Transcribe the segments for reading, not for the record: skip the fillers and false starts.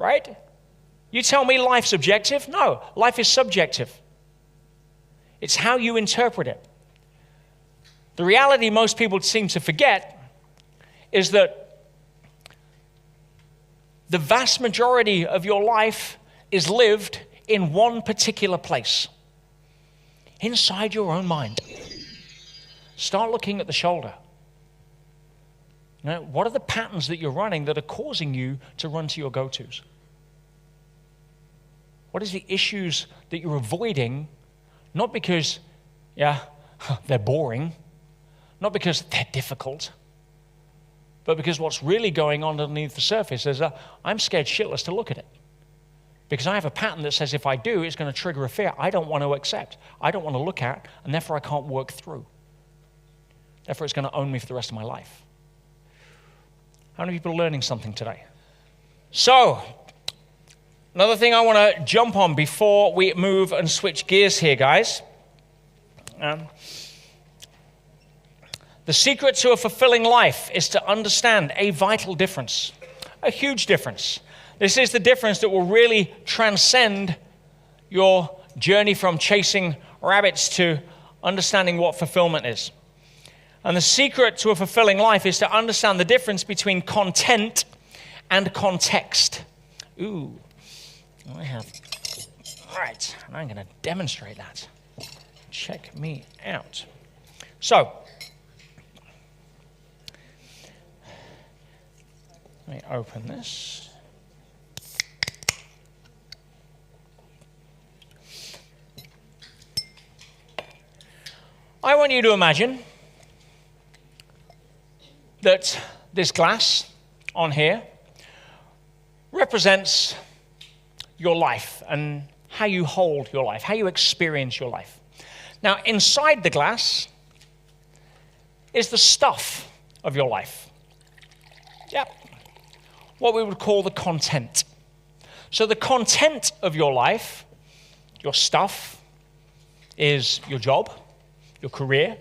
right? You tell me life's objective? No, life is subjective. It's how you interpret it. The reality most people seem to forget is that the vast majority of your life is lived in one particular place, inside your own mind. Start looking at the shoulder. Now, what are the patterns that you're running that are causing you to run to your go-tos? What is the issues that you're avoiding, not because, they're boring, not because they're difficult, but because what's really going on underneath the surface is I'm scared shitless to look at it. Because I have a pattern that says if I do, it's going to trigger a fear I don't want to accept, I don't want to look at, and therefore I can't work through. Therefore, it's going to own me for the rest of my life. How many people are learning something today? So, another thing I want to jump on before we move and switch gears here, guys. The secret to a fulfilling life is to understand a vital difference, a huge difference. This is the difference that will really transcend your journey from chasing rabbits to understanding what fulfillment is. And the secret to a fulfilling life is to understand the difference between content and context. Ooh, I have. All right, and I'm going to demonstrate that. Check me out. So, let me open this. I want you to imagine that this glass on here represents your life and how you hold your life, how you experience your life. Now, inside the glass is the stuff of your life. Yep. What we would call the content. So the content of your life, your stuff, is your job, your career,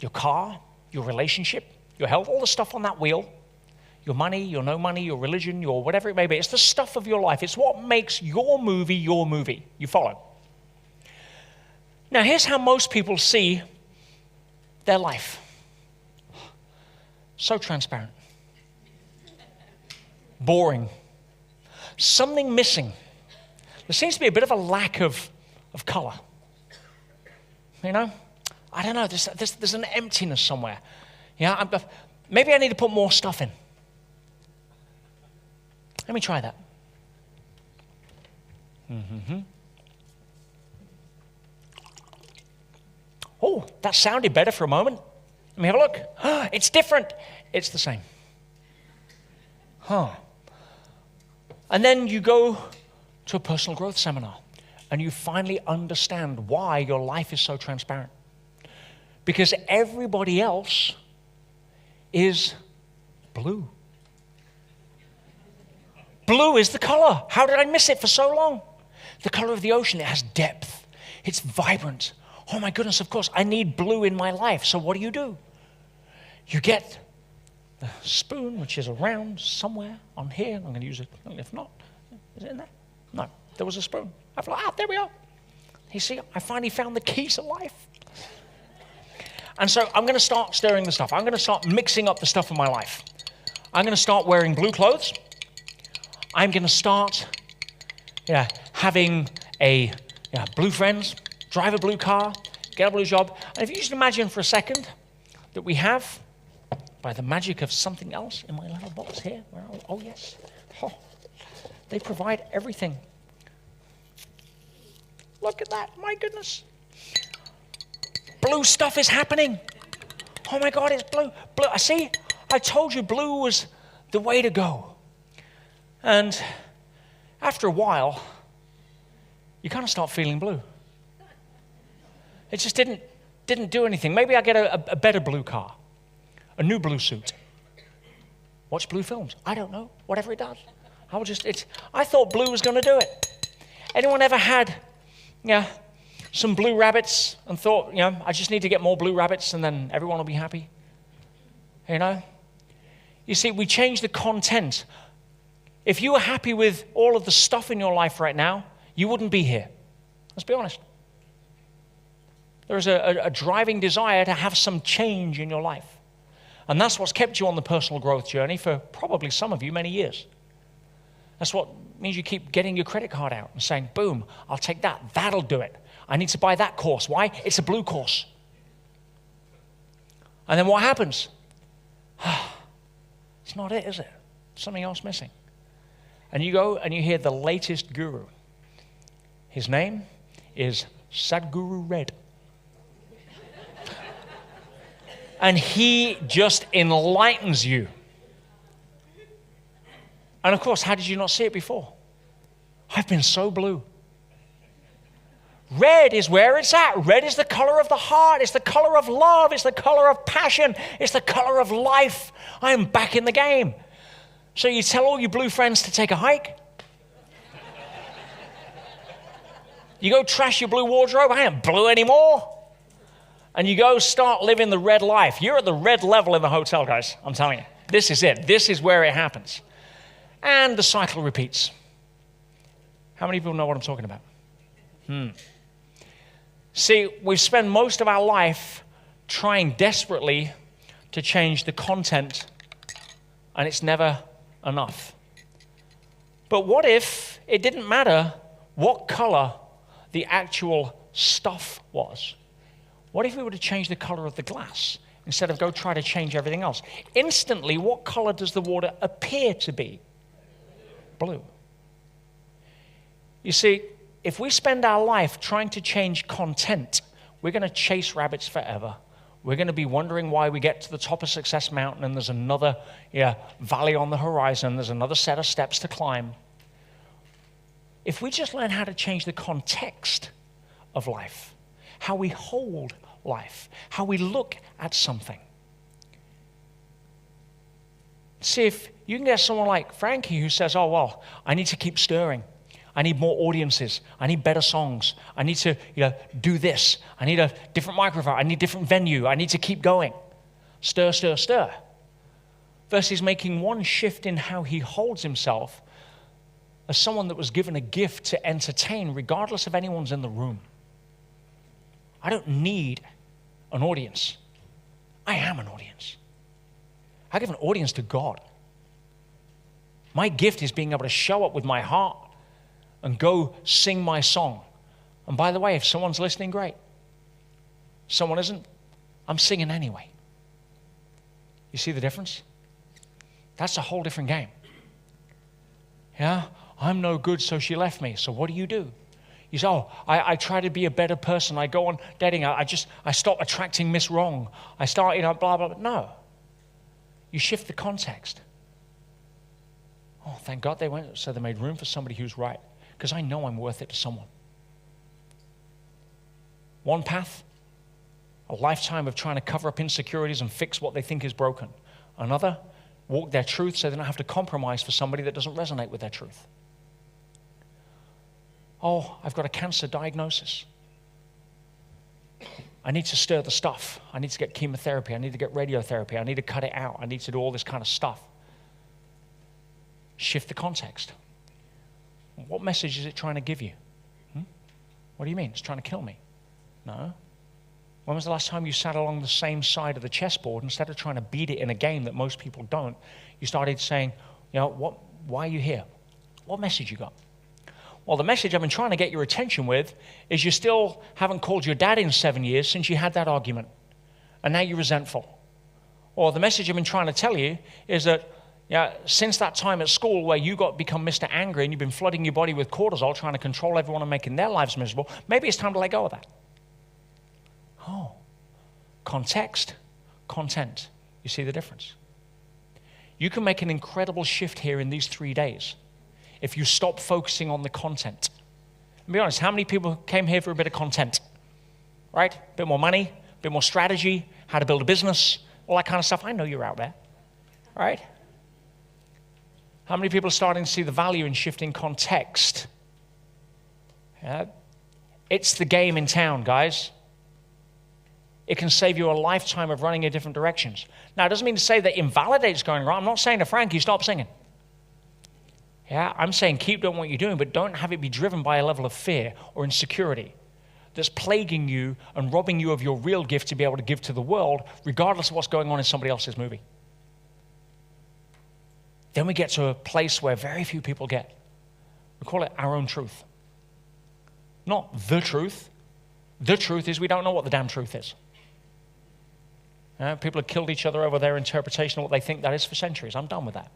your car, your relationship, your health, all the stuff on that wheel, your money, your no money, your religion, your whatever it may be. It's the stuff of your life. It's what makes your movie your movie. You follow? Now, here's how most people see their life. So transparent. Boring. Something missing. There seems to be a bit of a lack of color. You know? I don't know. There's an emptiness somewhere. Yeah, maybe I need to put more stuff in. Let me try that. Oh, that sounded better for a moment. Let me have a look. It's different. It's the same. And then you go to a personal growth seminar and you finally understand why your life is so transparent. Because everybody else is blue. Blue is the color. How did I miss it for so long? The color of the ocean. It has depth. It's vibrant. Oh my goodness, of course, I need blue in my life. So what do? You get the spoon, which is around somewhere on here. I'm going to use it. If not, is it in there? No, there was a spoon. I thought, there we are. You see, I finally found the keys to life. And so I'm going to start stirring the stuff. I'm going to start mixing up the stuff in my life. I'm going to start wearing blue clothes. I'm going to start having blue friends, drive a blue car, get a blue job. And if you just imagine for a second that we have, by the magic of something else in my little box here, oh yes, they provide everything. Look at that, my goodness. Blue stuff is happening. Oh my God, it's blue. Blue. See, I told you blue was the way to go. And after a while, you kind of start feeling blue. It just didn't do anything. Maybe I get a better blue car, a new blue suit. Watch blue films. I don't know. Whatever it does. I thought blue was going to do it. Anyone ever had, some blue rabbits and thought, I just need to get more blue rabbits and then everyone will be happy? You see, we change the content. If you were happy with all of the stuff in your life right now, you wouldn't be here. Let's be honest. There is a driving desire to have some change in your life. And that's what's kept you on the personal growth journey for probably some of you many years. That's what means you keep getting your credit card out and saying, boom, I'll take that. That'll do it. I need to buy that course. Why? It's a blue course. And then what happens? It's not it, is it? Something else missing. And you go and you hear the latest guru. His name is Sadhguru Red. And he just enlightens you. And of course, how did you not see it before? I've been so blue. Red is where it's at. Red is the color of the heart. It's the color of love. It's the color of passion. It's the color of life. I am back in the game. So you tell all your blue friends to take a hike. You go trash your blue wardrobe. I ain't blue anymore. And you go start living the red life. You're at the red level in the hotel, guys. I'm telling you. This is it. This is where it happens. And the cycle repeats. How many people know what I'm talking about? See, we spend most of our life trying desperately to change the content, and it's never enough. But what if it didn't matter what color the actual stuff was? What if we were to change the color of the glass instead of go try to change everything else? Instantly, what color does the water appear to be? Blue. You see, if we spend our life trying to change content, we're going to chase rabbits forever. We're going to be wondering why we get to the top of Success Mountain and there's another valley on the horizon. There's another set of steps to climb. If we just learn how to change the context of life, how we hold life, how we look at something. See, if you can get someone like Frankie who says, oh, well, I need to keep stirring. I need more audiences. I need better songs. I need to do this. I need a different microphone. I need a different venue. I need to keep going. Stir, stir, stir. Versus making one shift in how he holds himself as someone that was given a gift to entertain regardless of anyone's in the room. I don't need an audience. I am an audience. I give an audience to God. My gift is being able to show up with my heart and go sing my song. And by the way, if someone's listening, great. Someone isn't, I'm singing anyway. You see the difference? That's a whole different game. Yeah, I'm no good, so she left me. So what do? You say, oh, I try to be a better person. I go on dating. I stop attracting Miss Wrong. I start, blah, blah, blah. No. You shift the context. Oh, thank God they went, so they made room for somebody who's right. Because I know I'm worth it to someone. One path, a lifetime of trying to cover up insecurities and fix what they think is broken. Another, walk their truth so they don't have to compromise for somebody that doesn't resonate with their truth. Oh, I've got a cancer diagnosis. I need to stir the stuff. I need to get chemotherapy. I need to get radiotherapy. I need to cut it out. I need to do all this kind of stuff. Shift the context. What message is it trying to give you? What do you mean? It's trying to kill me? No. When was the last time you sat along the same side of the chessboard, instead of trying to beat it in a game that most people don't, you started saying, why are you here? What message you got? Well, the message I've been trying to get your attention with is you still haven't called your dad in 7 years since you had that argument, and now you're resentful. Or the message I've been trying to tell you is that since that time at school where you become Mr. Angry and you've been flooding your body with cortisol, trying to control everyone and making their lives miserable, maybe it's time to let go of that. Oh, context, content. You see the difference? You can make an incredible shift here in these 3 days if you stop focusing on the content. And be honest, how many people came here for a bit of content? Right? A bit more money, a bit more strategy, how to build a business, all that kind of stuff. I know you're out there. Right? How many people are starting to see the value in shifting context? Yeah. It's the game in town, guys. It can save you a lifetime of running in different directions. Now, it doesn't mean to say that invalidates going wrong. I'm not saying to Frankie, stop singing. Yeah, I'm saying keep doing what you're doing, but don't have it be driven by a level of fear or insecurity that's plaguing you and robbing you of your real gift to be able to give to the world, regardless of what's going on in somebody else's movie. Then we get to a place where very few people get. We call it our own truth. Not the truth. The truth is we don't know what the damn truth is. People have killed each other over their interpretation of what they think that is for centuries. I'm done with that.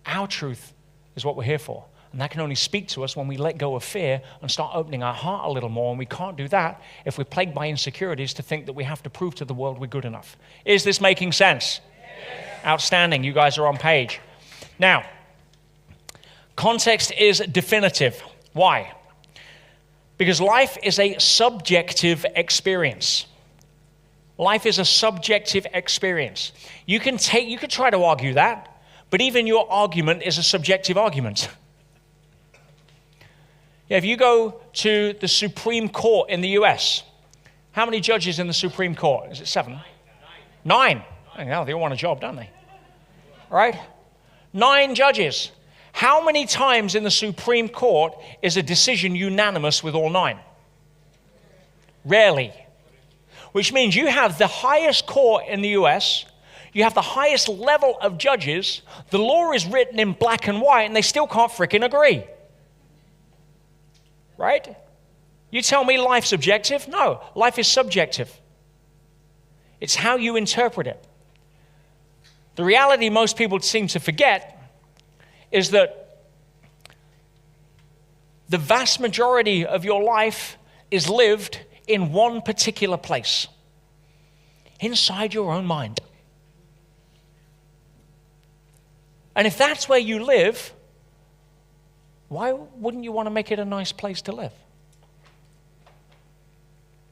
Our truth is what we're here for. And that can only speak to us when we let go of fear and start opening our heart a little more. And we can't do that if we're plagued by insecurities to think that we have to prove to the world we're good enough. Is this making sense? Yes. Outstanding. You guys are on page. Now, context is definitive. Why? Because life is a subjective experience. Life is a subjective experience. You could try to argue that, but even your argument is a subjective argument. Yeah, if you go to the Supreme Court in the US, how many judges in the Supreme Court? Is it 7? 9. I know, they all want a job, don't they? Right? 9 judges. How many times in the Supreme Court is a decision unanimous with all 9? Rarely. Which means you have the highest court in the US, you have the highest level of judges, the law is written in black and white, and they still can't frickin' agree. Right? You tell me life's objective? No, life is subjective. It's how you interpret it. The reality most people seem to forget is that the vast majority of your life is lived in one particular place, inside your own mind. And if that's where you live, why wouldn't you want to make it a nice place to live?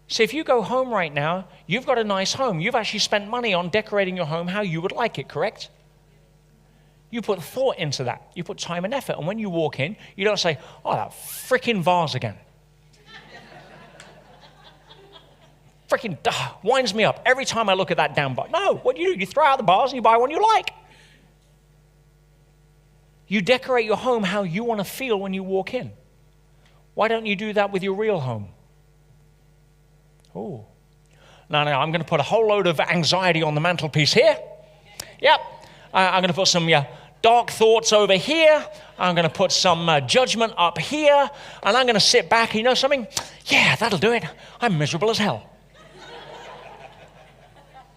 See, if you go home right now, you've got a nice home. You've actually spent money on decorating your home how you would like it, correct? You put thought into that. You put time and effort. And when you walk in, you don't say, oh, that freaking vase again. Freaking winds me up every time I look at that damn vase. No, what do? You throw out the vase and you buy one you like. You decorate your home how you want to feel when you walk in. Why don't you do that with your real home? Oh, no, I'm going to put a whole load of anxiety on the mantelpiece here. Yep, I'm going to put some dark thoughts over here. I'm going to put some judgment up here. And I'm going to sit back and you know something? Yeah, that'll do it. I'm miserable as hell.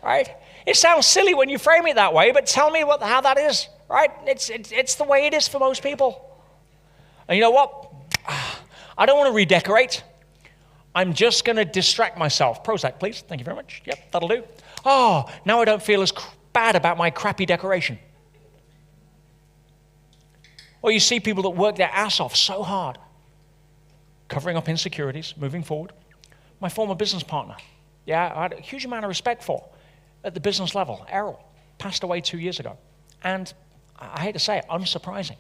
Right? It sounds silly when you frame it that way, but tell me how that is. Right? It's the way it is for most people. And you know what? I don't want to redecorate. I'm just going to distract myself. Prozac, please. Thank you very much. Yep, that'll do. Oh, now I don't feel as bad about my crappy decoration. Or you see people that work their ass off so hard, covering up insecurities, moving forward. My former business partner, I had a huge amount of respect for at the business level. Errol passed away 2 years ago. And I hate to say it, unsurprising.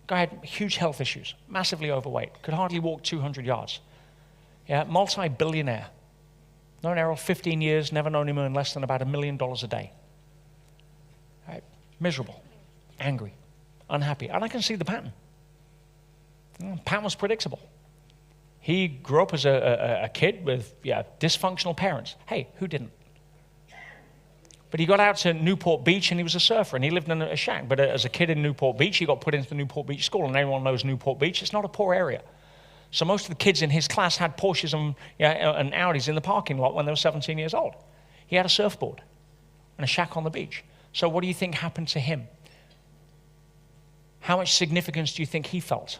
Guy had huge health issues, massively overweight, could hardly walk 200 yards. Yeah, multi-billionaire. Known Errol 15 years, never known him earn less than about $1 million a day. Right? Miserable, angry, unhappy. And I can see the pattern. The pattern was predictable. He grew up as a kid with dysfunctional parents. Hey, who didn't? But he got out to Newport Beach and he was a surfer and he lived in a shack. But as a kid in Newport Beach, he got put into the Newport Beach school. And everyone knows Newport Beach. It's not a poor area. So most of the kids in his class had Porsches and Audis in the parking lot when they were 17 years old. He had a surfboard and a shack on the beach. So what do you think happened to him? How much significance do you think he felt?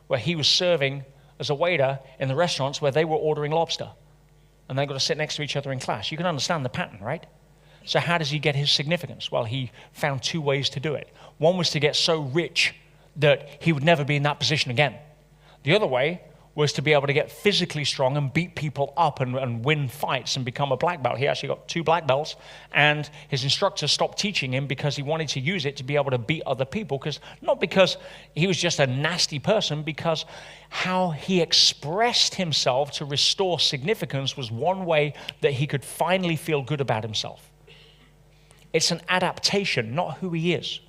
Where he was serving as a waiter in the restaurants where they were ordering lobster. And they got to sit next to each other in class. You can understand the pattern, right? So how does he get his significance? Well, he found 2 ways to do it. One was to get so rich that he would never be in that position again. The other way was to be able to get physically strong and beat people up and win fights and become a black belt. He actually got 2 black belts, and his instructor stopped teaching him because he wanted to use it to be able to beat other people, not because he was just a nasty person, because how he expressed himself to restore significance was one way that he could finally feel good about himself. It's an adaptation, not who he is.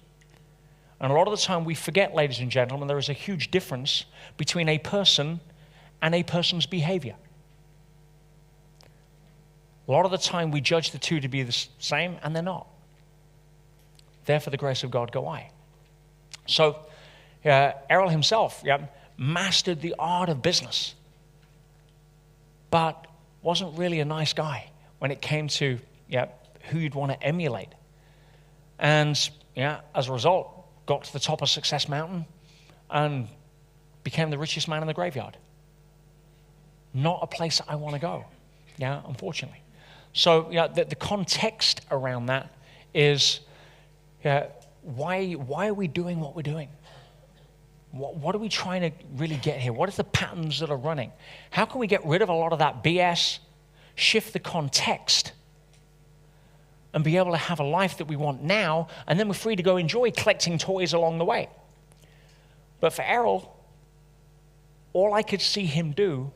And a lot of the time we forget, ladies and gentlemen, there is a huge difference between a person and a person's behavior. A lot of the time we judge the two to be the same, and they're not. There for the grace of God go I. So Errol himself mastered the art of business, but wasn't really a nice guy when it came to who you'd want to emulate. And as a result, got to the top of Success Mountain and became the richest man in the graveyard. Not a place I want to go, unfortunately. So the context around that is why are we doing what we're doing? What are we trying to really get here? What are the patterns that are running? How can we get rid of a lot of that BS, shift the context, and be able to have a life that we want now, and then we're free to go enjoy collecting toys along the way? But for Errol, all I could see him do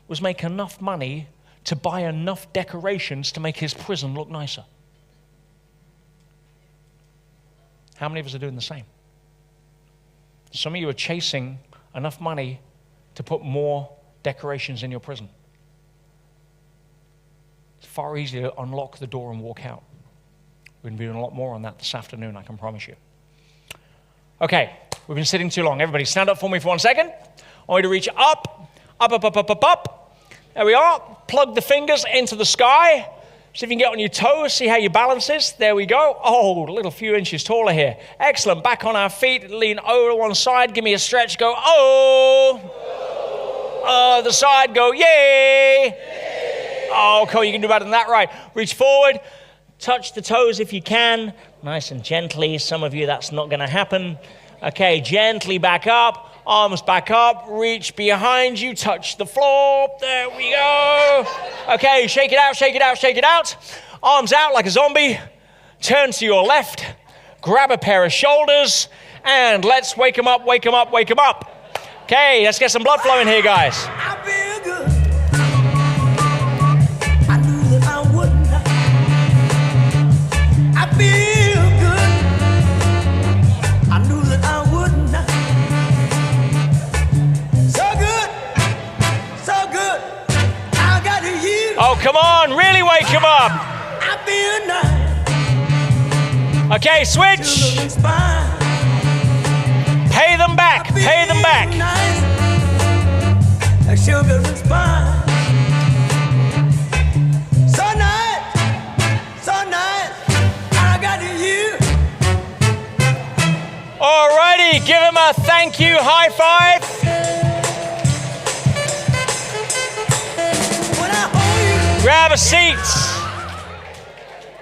was make enough money to buy enough decorations to make his prison look nicer. How many of us are doing the same? Some of you are chasing enough money to put more decorations in your prison. It's far easier to unlock the door and walk out. We're going to be doing a lot more on that this afternoon, I can promise you. Okay, we've been sitting too long. Everybody stand up for me for 1 second. I want you to reach up, up, up, up, up, up, up. There we are. Plug the fingers into the sky. See if you can get on your toes, see how your balance is. There we go. Oh, a little few inches taller here. Excellent. Back on our feet. Lean over to one side. Give me a stretch. Go, oh. The side. Go, yay. Oh, cool. You can do better than that. Right. Reach forward. Touch the toes if you can. Nice and gently. Some of you, that's not going to happen. Okay, gently back up. Arms back up, reach behind you, touch the floor. There we go. Okay, shake it out, shake it out, shake it out. Arms out like a zombie. Turn to your left. Grab a pair of shoulders. And let's wake them up, wake them up, wake them up. Okay, let's get some blood flowing here, guys. I feel good. I knew that I would not. I feel good. I knew that I would not. I got you. Oh, come on, really wake him up. I feel nice. Okay, switch. Pay them back, pay them back. Nice. Like sugar and spice. So nice, so nice. I got you. Alrighty, give him a thank you high five. Grab a seat.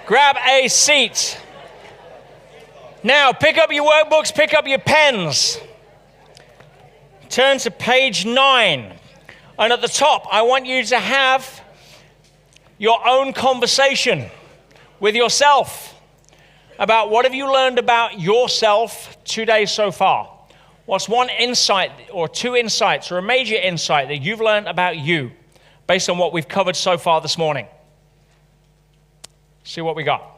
Grab a seat. Now, pick up your workbooks, pick up your pens. Turn to page 9. And at the top, I want you to have your own conversation with yourself about what have you learned about yourself today so far. What's one insight or two insights or a major insight that you've learned about you based on what we've covered so far this morning? See what we got.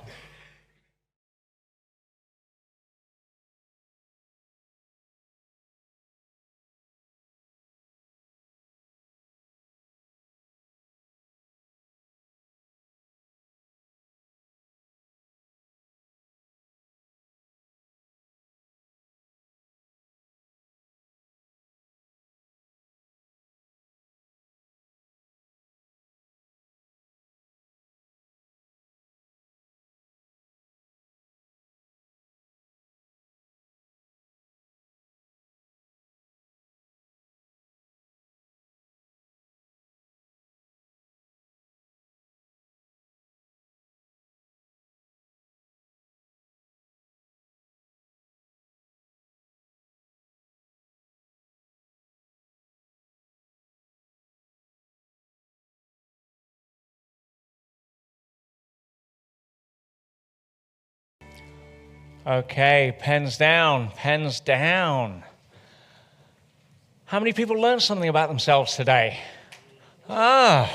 Okay, pens down, pens down. How many people learned something about themselves today? I've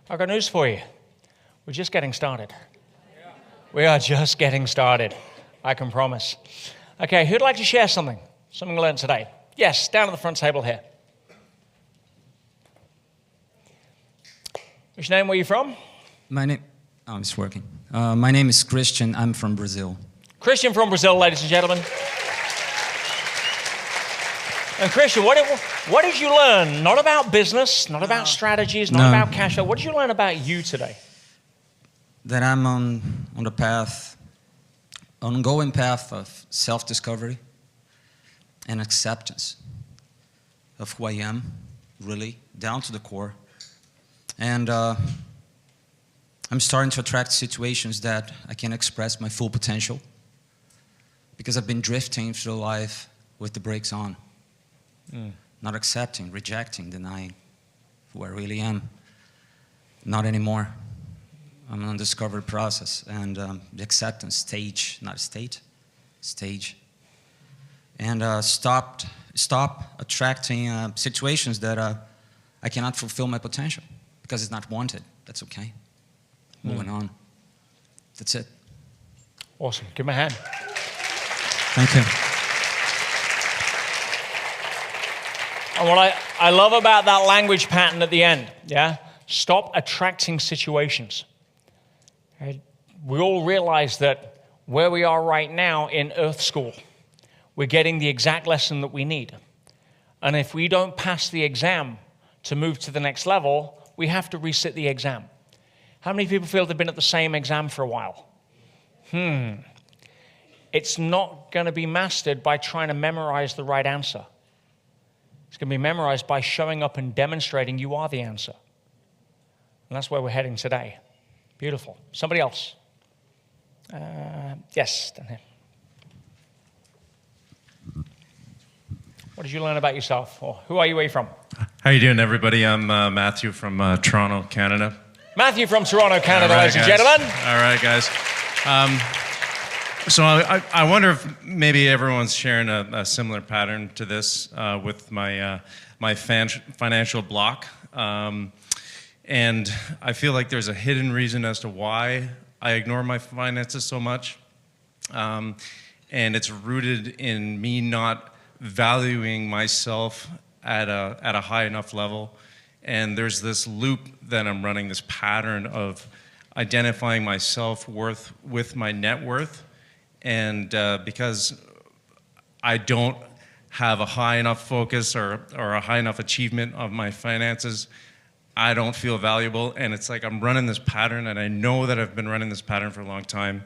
got news for you. We're just getting started. We are just getting started, I can promise. Okay, who'd like to share something? Something learned today? Yes, down at the front table here. What's your name? Where are you from? It's working. My name is Christian. I'm from Brazil. Christian from Brazil, ladies and gentlemen. And Christian, what did you learn? Not about business, not about strategies, not about cash flow. What did you learn about you today? That I'm on the path, ongoing path of self-discovery and acceptance of who I am, really, down to the core. And I'm starting to attract situations that I can express my full potential because I've been drifting through life with the brakes on, not accepting, rejecting, denying who I really am. Not anymore. I'm in a discovery process, and the acceptance stage, not state, stage. And stop attracting situations that I cannot fulfill my potential because it's not wanted. That's okay. Moving on. That's it. Awesome. Give him a hand. Thank you. And what I love about that language pattern at the end, yeah? Stop attracting situations. Okay? We all realize that where we are right now in Earth School, we're getting the exact lesson that we need. And if we don't pass the exam to move to the next level, we have to resit the exam. How many people feel they've been at the same exam for a while? It's not going to be mastered by trying to memorize the right answer. It's going to be memorized by showing up and demonstrating you are the answer. And that's where we're heading today. Beautiful. Somebody else? Yes, down here. What did you learn about yourself? Or who are you? Where are you from? How you doing, everybody? I'm Matthew from Toronto, Canada. Matthew from Toronto, Canada, All right, ladies and guys. gentlemen. All right, guys. So I wonder if maybe everyone's sharing a similar pattern to this with my financial block. And I feel like there's a hidden reason as to why I ignore my finances so much. And it's rooted in me not valuing myself at a high enough level. And there's this loop that I'm running, this pattern of identifying my self-worth with my net worth. And because I don't have a high enough focus or a high enough achievement of my finances, I don't feel valuable. And it's like I'm running this pattern, and I know that I've been running this pattern for a long time.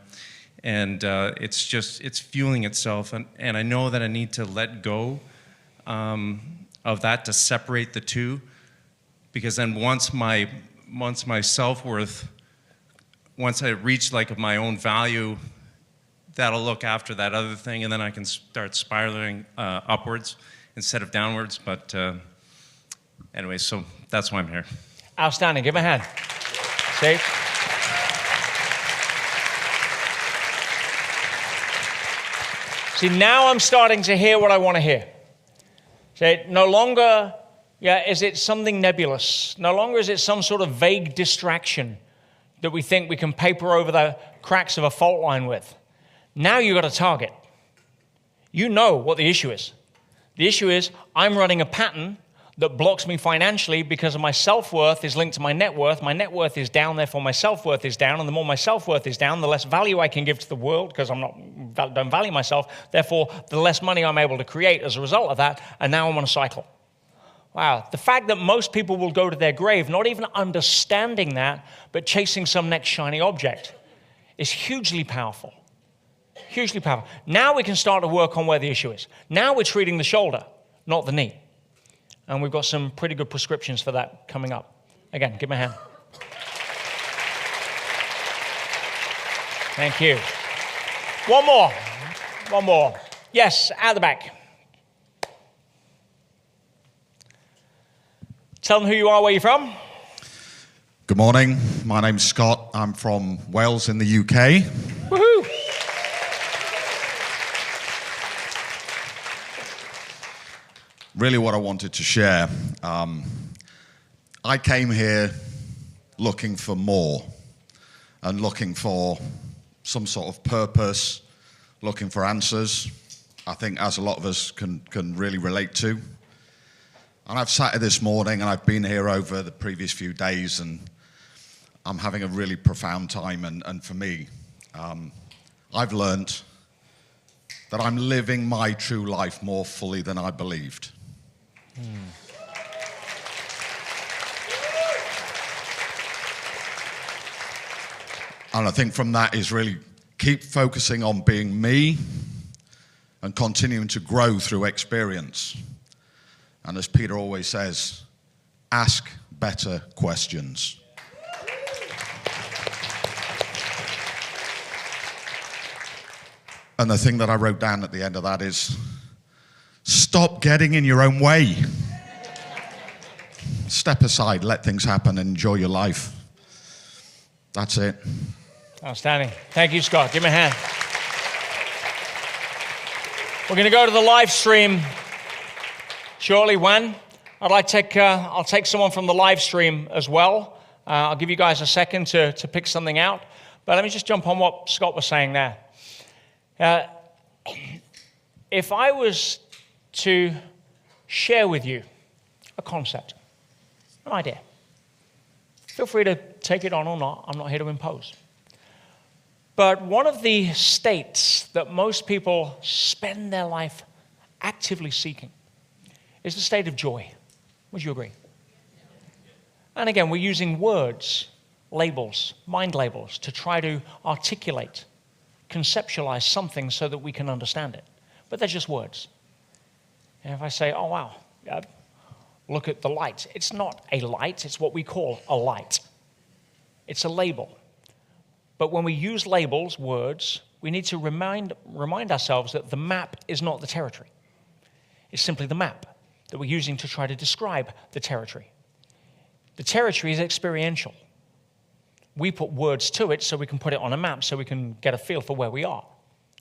And it's fueling itself. And I know that I need to let go of that, to separate the two. Because then once my self-worth, once I reach like my own value, that'll look after that other thing, and then I can start spiraling upwards instead of downwards. But anyway, so that's why I'm here. Outstanding. Give him a hand. See? See, now I'm starting to hear what I want to hear. See, no longer is it something nebulous. No longer is it some sort of vague distraction that we think we can paper over the cracks of a fault line with. Now you've got a target. You know what the issue is. The issue is I'm running a pattern that blocks me financially because of my self-worth is linked to my net worth. My net worth is down, therefore my self-worth is down. And the more my self-worth is down, the less value I can give to the world because don't value myself. Therefore, the less money I'm able to create as a result of that. And now I'm on a cycle. Wow. The fact that most people will go to their grave not even understanding that, but chasing some next shiny object is hugely powerful. Hugely powerful. Now we can start to work on where the issue is. Now we're treating the shoulder, not the knee. And we've got some pretty good prescriptions for that coming up. Again, give me a hand. Thank you. One more. One more. Yes, out the back. Tell them who you are, where you're from. Good morning. My name's Scott. I'm from Wales in the UK. Woohoo! Really what I wanted to share. I came here looking for more and looking for some sort of purpose, looking for answers, I think, as a lot of us can really relate to. And I've sat here this morning, and I've been here over the previous few days, and I'm having a really profound time. And for me, I've learned that I'm living my true life more fully than I believed. And I think from that is really keep focusing on being me and continuing to grow through experience. And as Peter always says, ask better questions. And the thing that I wrote down at the end of that is, stop getting in your own way. Step aside, let things happen, and enjoy your life. That's it. Outstanding. Thank you, Scott. Give me a hand. We're going to go to the live stream shortly. When I'll take someone from the live stream as well. I'll give you guys a second to pick something out. But let me just jump on what Scott was saying there. If I was to share with you a concept, an idea, feel free to take it on or not. I'm not here to impose. But one of the states that most people spend their life actively seeking is the state of joy. Would you agree? And again, we're using words, labels, mind labels, to try to articulate, conceptualize something so that we can understand it. But they're just words. And if I say, oh, wow, look at the light. It's not a light. It's what we call a light. It's a label. But when we use labels, words, we need to remind ourselves that the map is not the territory. It's simply the map that we're using to try to describe the territory. The territory is experiential. We put words to it so we can put it on a map so we can get a feel for where we are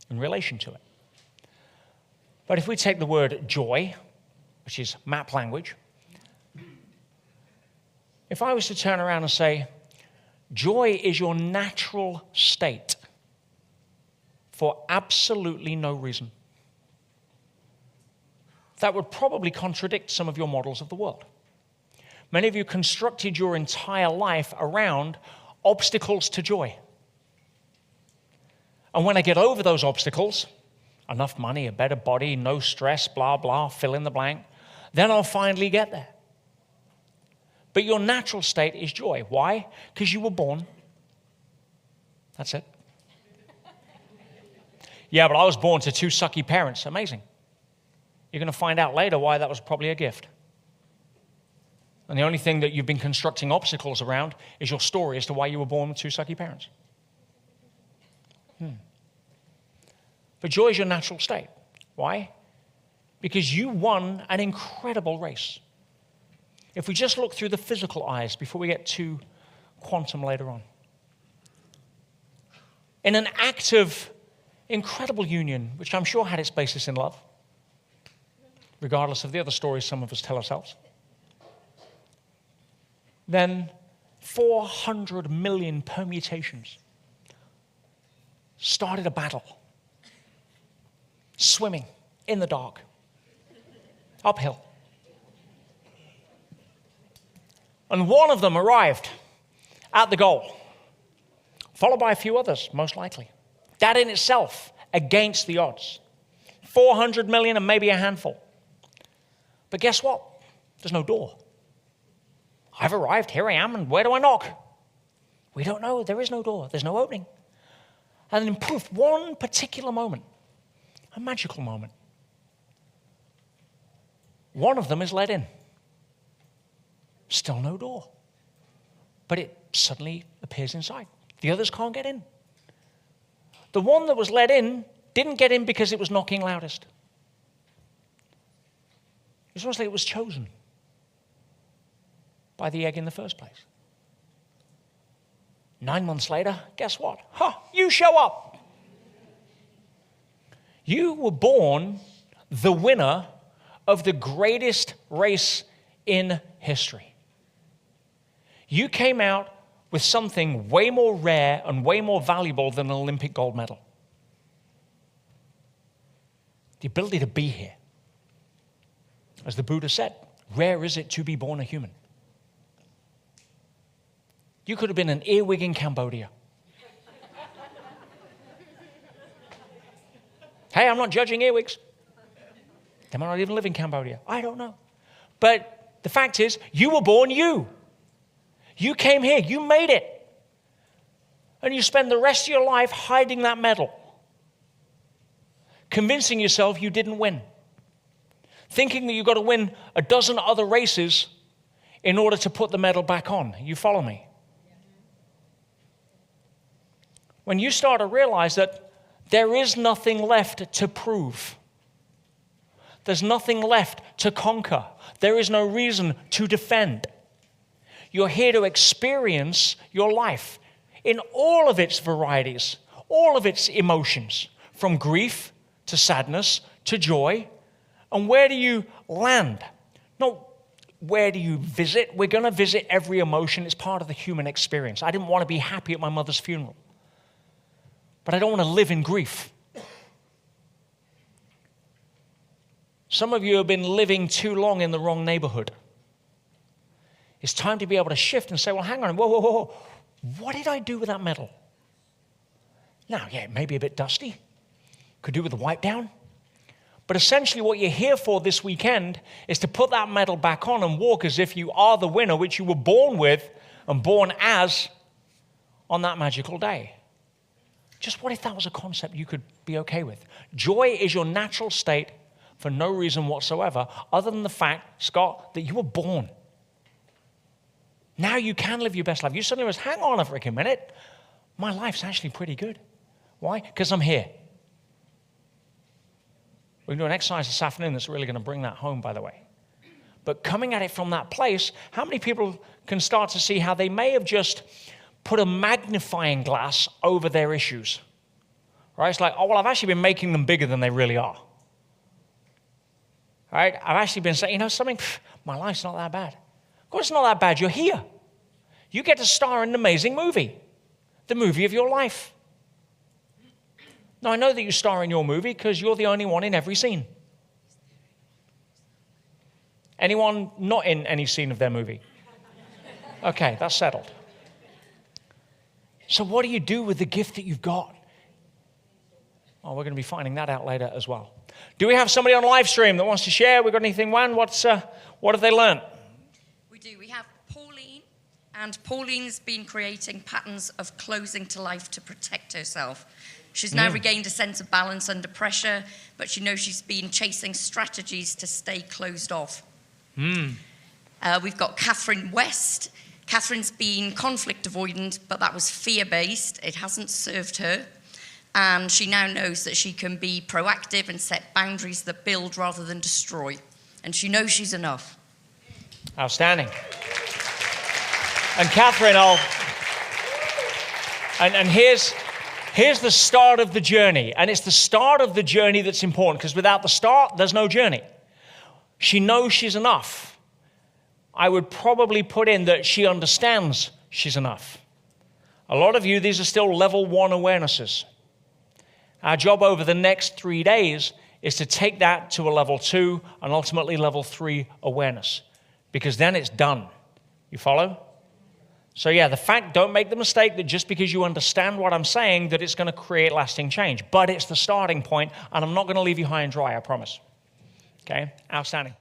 in relation to it. But if we take the word joy, which is map language, if I was to turn around and say, joy is your natural state for absolutely no reason, that would probably contradict some of your models of the world. Many of you constructed your entire life around obstacles to joy. And when I get over those obstacles, enough money, a better body, no stress, blah, blah, fill in the blank, then I'll finally get there. But your natural state is joy. Why? Because you were born. That's it. Yeah, but I was born to 2 sucky parents. Amazing. You're going to find out later why that was probably a gift. And the only thing that you've been constructing obstacles around is your story as to why you were born with 2 sucky parents. But joy is your natural state. Why? Because you won an incredible race. If we just look through the physical eyes before we get to quantum later on. In an act of incredible union, which I'm sure had its basis in love, regardless of the other stories some of us tell ourselves, then 400 million permutations started a battle, swimming in the dark, uphill. And one of them arrived at the goal, followed by a few others, most likely. That in itself, against the odds. 400 million and maybe a handful. But guess what? There's no door. I've arrived, here I am, and where do I knock? We don't know, there is no door, there's no opening. And then poof, one particular moment, a magical moment. One of them is let in. Still no door. But it suddenly appears inside. The others can't get in. The one that was let in didn't get in because it was knocking loudest. It's almost like it was chosen by the egg in the first place. 9 months later, guess what? You show up. You were born the winner of the greatest race in history. You came out with something way more rare and way more valuable than an Olympic gold medal. The ability to be here. As the Buddha said, rare is it to be born a human. You could have been an earwig in Cambodia. Hey, I'm not judging earwigs. They might not even live in Cambodia. I don't know. But the fact is, you were born you. You came here. You made it. And you spend the rest of your life hiding that medal. Convincing yourself you didn't win. Thinking that you've got to win a dozen other races in order to put the medal back on. You follow me? When you start to realize that there is nothing left to prove. There's nothing left to conquer. There is no reason to defend. You're here to experience your life in all of its varieties, all of its emotions, from grief to sadness to joy. And where do you land? Not where do you visit? We're going to visit every emotion. It's part of the human experience. I didn't want to be happy at my mother's funeral. But I don't want to live in grief. Some of you have been living too long in the wrong neighborhood. It's time to be able to shift and say, well, hang on, whoa. What did I do with that medal? Now, yeah, it may be a bit dusty. Could do with a wipe down. But essentially what you're here for this weekend is to put that medal back on and walk as if you are the winner, which you were born with and born as on that magical day. Just what if that was a concept you could be okay with? Joy is your natural state for no reason whatsoever, other than the fact, Scott, that you were born. Now you can live your best life. You suddenly realize, hang on a freaking minute. My life's actually pretty good. Why? Because I'm here. We're going to do an exercise this afternoon that's really going to bring that home, by the way. But coming at it from that place, how many people can start to see how they may have just put a magnifying glass over their issues? Right? It's like, oh, well, I've actually been making them bigger than they really are. Right? I've actually been saying, you know something? My life's not that bad. Of course it's not that bad. You're here. You get to star in an amazing movie. The movie of your life. Now, I know that you star in your movie because you're the only one in every scene. Anyone not in any scene of their movie? Okay, that's settled. So what do you do with the gift that you've got? Oh, we're going to be finding that out later as well. Do we have somebody on live stream that wants to share? We got anything, Juan? What have they learned? We do. We have Pauline, and Pauline's been creating patterns of closing to life to protect herself. She's now regained a sense of balance under pressure, but she knows she's been chasing strategies to stay closed off. We've got Catherine West. Catherine's been conflict avoidant, but that was fear-based. It hasn't served her. And she now knows that she can be proactive and set boundaries that build rather than destroy. And she knows she's enough. Outstanding. And Catherine, and here's the start of the journey. And it's the start of the journey that's important, because without the start, there's no journey. She knows she's enough. I would probably put in that she understands she's enough. A lot of you, these are still level 1 awarenesses. Our job over the next 3 days is to take that to a level 2 and ultimately level 3 awareness, because then it's done. You follow? So yeah, don't make the mistake that just because you understand what I'm saying that it's going to create lasting change. But it's the starting point, and I'm not going to leave you high and dry, I promise. Okay? Outstanding.